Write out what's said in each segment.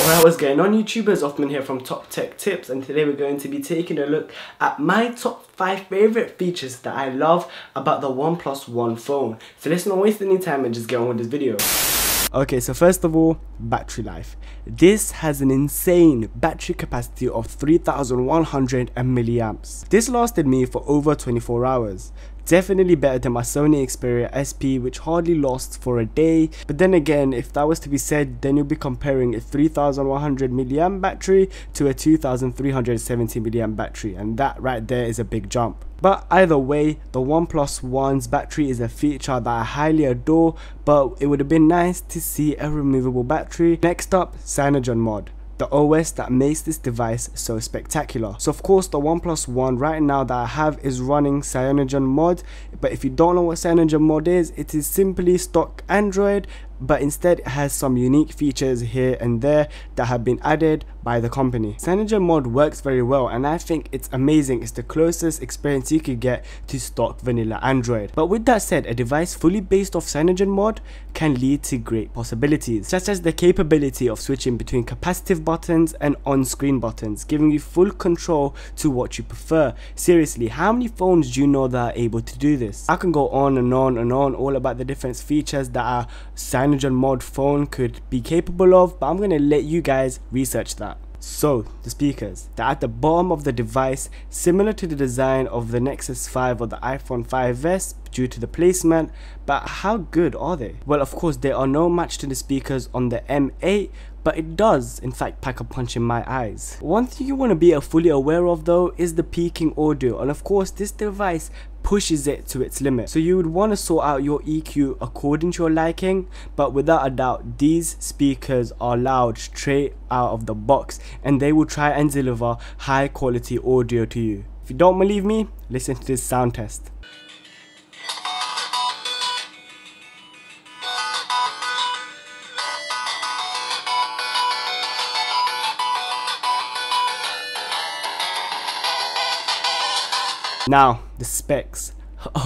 Alright, what's going on YouTubers? Othman here from Top Tech Tips, and today we're going to be taking a look at my top 5 favorite features that I love about the OnePlus One phone. So let's not waste any time and just get on with this video. Okay, so first of all, battery life. This has an insane battery capacity of 3100 milliamps. This lasted me for over 24 hours. Definitely better than my Sony Xperia SP, which hardly lasts for a day. But then again, if that was to be said, then you'll be comparing a 3100 milliamp battery to a 2370 milliamp battery, and that right there is a big jump. But either way, the OnePlus One's battery is a feature that I highly adore, but it would have been nice to see a removable battery. Next up, Cyanogen mod, the OS that makes this device so spectacular. So of course the OnePlus One right now that I have is running Cyanogen mod, but if you don't know what Cyanogen mod is, it is simply stock Android, but instead it has some unique features here and there that have been added by the company. Cyanogen mod works very well, and I think it's amazing. It's the closest experience you could get to stock vanilla Android. But with that said, a device fully based off Cyanogen mod can lead to great possibilities, such as the capability of switching between capacitive buttons and on-screen buttons, giving you full control to what you prefer. Seriously, how many phones do you know that are able to do this? I can go on and on and on all about the different features that a Cyanogen mod phone could be capable of, but I'm going to let you guys research that. So, the speakers, they're at the bottom of the device, similar to the design of the Nexus 5 or the iPhone 5s due to the placement, but how good are they? Well, of course, they are no match to the speakers on the M8, but it does in fact pack a punch in my eyes. One thing you want to be fully aware of though is the peaking audio, and of course this device pushes it to its limit, so you would want to sort out your EQ according to your liking. But without a doubt, these speakers are loud straight out of the box, and they will try and deliver high quality audio to you. If you don't believe me, listen to this sound test. Now, the specs.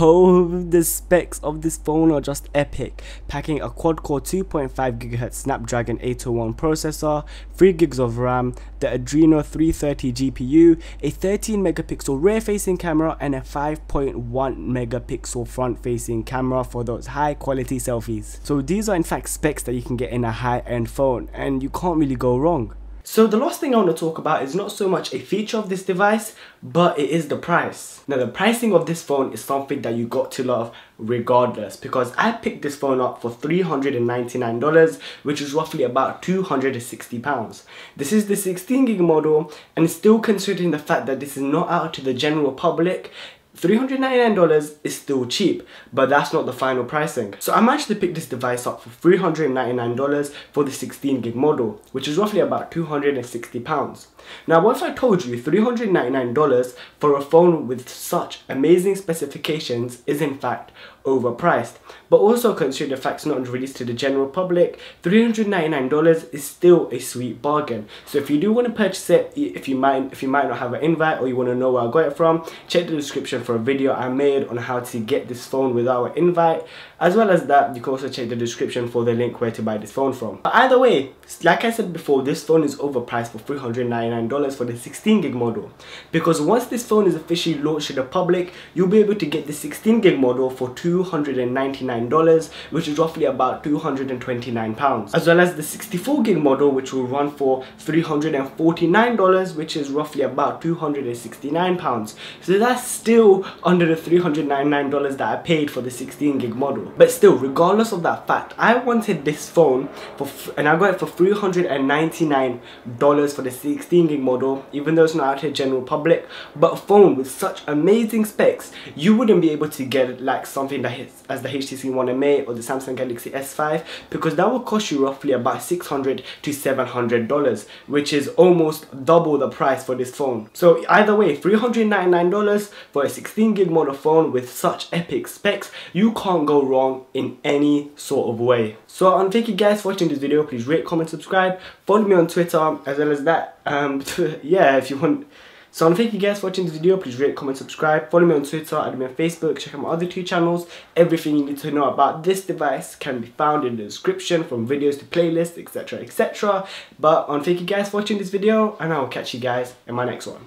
Oh, the specs of this phone are just epic, packing a quad-core 2.5 GHz Snapdragon 801 processor, 3 gigs of RAM, the Adreno 330 GPU, a 13 megapixel rear-facing camera, and a 5.1 megapixel front-facing camera for those high-quality selfies. So these are in fact specs that you can get in a high-end phone, and you can't really go wrong. So the last thing I want to talk about is not so much a feature of this device, but it is the price. Now the pricing of this phone is something that you got to love regardless, because I picked this phone up for $399, which is roughly about £260. This is the 16 gig model, and still considering the fact that this is not out to the general public, $399 is still cheap, but that's not the final pricing. So I managed to pick this device up for $399 for the 16 gig model, which is roughly about £260. Now what if I told you $399 for a phone with such amazing specifications is in fact overpriced? But also consider the fact it's not released to the general public, $399 is still a sweet bargain. So if you do want to purchase it, if you might not have an invite, or you want to know where I got it from, check the description for a video I made on how to get this phone without an invite. As well as that, you can also check the description for the link where to buy this phone from. But either way, like I said before, this phone is overpriced for $399 for the 16 gig model, because once this phone is officially launched to the public, you'll be able to get the 16 gig model for $299, which is roughly about £229, as well as the 64 gig model, which will run for $349, which is roughly about £269. So that's still under the $399 that I paid for the 16 gig model. But still, regardless of that fact, I wanted this phone and I got it for $399 for the 16 gig model, even though it's not out to the general public. But a phone with such amazing specs, you wouldn't be able to get like something that hits as the HTC One M8 or the Samsung Galaxy S5, because that will cost you roughly about $600 to $700, which is almost double the price for this phone. So either way, $399 for a 16 gig model phone with such epic specs, you can't go wrong in any sort of way. So thank you guys for watching this video. Please rate, comment, subscribe, follow me on Twitter, as well as that. Yeah, if you want So I want to thank you guys for watching this video. Please rate, comment, subscribe, follow me on Twitter, add me on Facebook, check out my other 2 channels. Everything you need to know about this device can be found in the description, from videos to playlists, etc, etc. But I want to thank you guys for watching this video, and I will catch you guys in my next one.